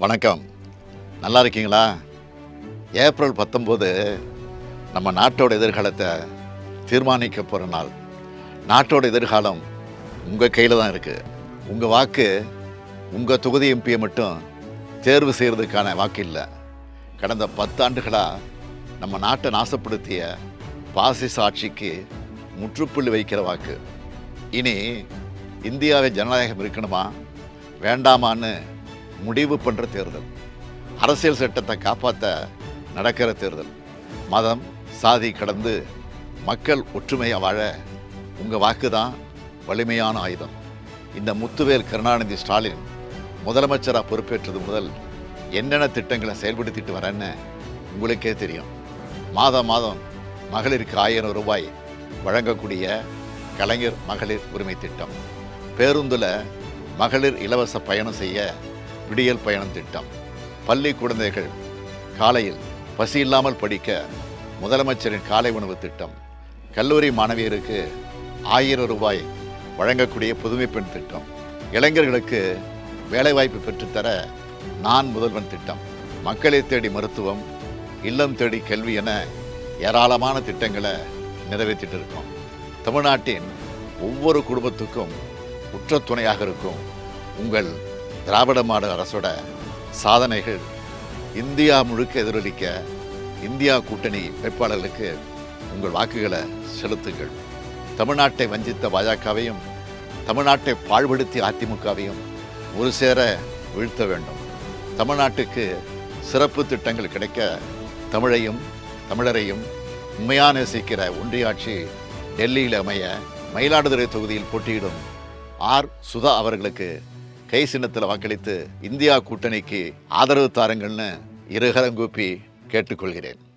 வணக்கம். நல்லா இருக்கீங்களா? ஏப்ரல் 19 நம்ம நாட்டோட எதிர்காலத்தை தீர்மானிக்க போகிற நாள். நாட்டோட எதிர்காலம் உங்கள் கையில் தான் இருக்குது. உங்கள் வாக்கு உங்கள் தொகுதி எம்பியை மட்டும் தேர்வு செய்கிறதுக்கான வாக்கு இல்லை. கடந்த 10 ஆண்டுகளாக நம்ம நாட்டை நாசப்படுத்திய பாசிச ஆட்சிக்கு முற்றுப்புள்ளி வைக்கிற வாக்கு. இனி இந்தியாவை ஜனநாயகம் இருக்கணுமா வேண்டாமான்னு முடிவு பண்ணுற தேர்தல். அரசியல் சட்டத்தை காப்பாற்ற நடக்கிற தேர்தல். மதம் சாதி கடந்து மக்கள் ஒற்றுமையாக வாழ உங்கள் வாக்கு தான் வலிமையான ஆயுதம். இந்த முத்துவேல் கருணாநிதி ஸ்டாலின் முதலமைச்சராக பொறுப்பேற்றது முதல் என்னென்ன திட்டங்களை செயல்படுத்திட்டு வரேன்னு உங்களுக்கே தெரியும். மாதம் மகளிருக்கு 1000 ரூபாய் வழங்கக்கூடிய கலைஞர் மகளிர் உரிமை திட்டம், பேருந்தில் மகளிர் இலவச பயணம் செய்ய விடியல் பயணம் திட்டம், பள்ளி குழந்தைகள் காலையில் பசி இல்லாமல் படிக்க முதலமைச்சரின் காலை உணவு திட்டம், கல்லூரி மாணவியருக்கு 1000 ரூபாய் வழங்கக்கூடிய புதுமை பெண் திட்டம், இளைஞர்களுக்கு வேலைவாய்ப்பு பெற்றுத்தர நான் முதல்வன் திட்டம், மக்களை தேடி மருத்துவம், இல்லம் தேடி கல்வி என ஏராளமான திட்டங்களை நிறைவேற்றிட்டு இருக்கோம். தமிழ்நாட்டின் ஒவ்வொரு குடும்பத்துக்கும் உற்ற துணையாக இருக்கும் உங்கள் திராவிட மாடல் அரசோட சாதனைகள் இந்தியா முழுக்க எதிரொலிக்க இந்தியா கூட்டணி வேட்பாளர்களுக்கு உங்கள் வாக்குகளை செலுத்துங்கள். தமிழ்நாட்டை வஞ்சித்த பாஜகவையும் தமிழ்நாட்டை பாழ்படுத்திய அதிமுகவையும் ஒரு சேர வீழ்த்த வேண்டும். தமிழ்நாட்டுக்கு சிறப்பு திட்டங்கள் கிடைக்க தமிழையும் தமிழரையும் உண்மையாக நேசிக்கிற ஒன்றிய ஆட்சி டெல்லியில் அமைய மயிலாடுதுறை தொகுதியில் போட்டியிடும் சுதா அவர்களுக்கு கை சின்னத்தில் வாக்களித்து இந்தியா கூட்டணிக்கு ஆதரவு தாருங்கள்னு இருகரம் கூப்பி கேட்டுக்கொள்கிறேன்.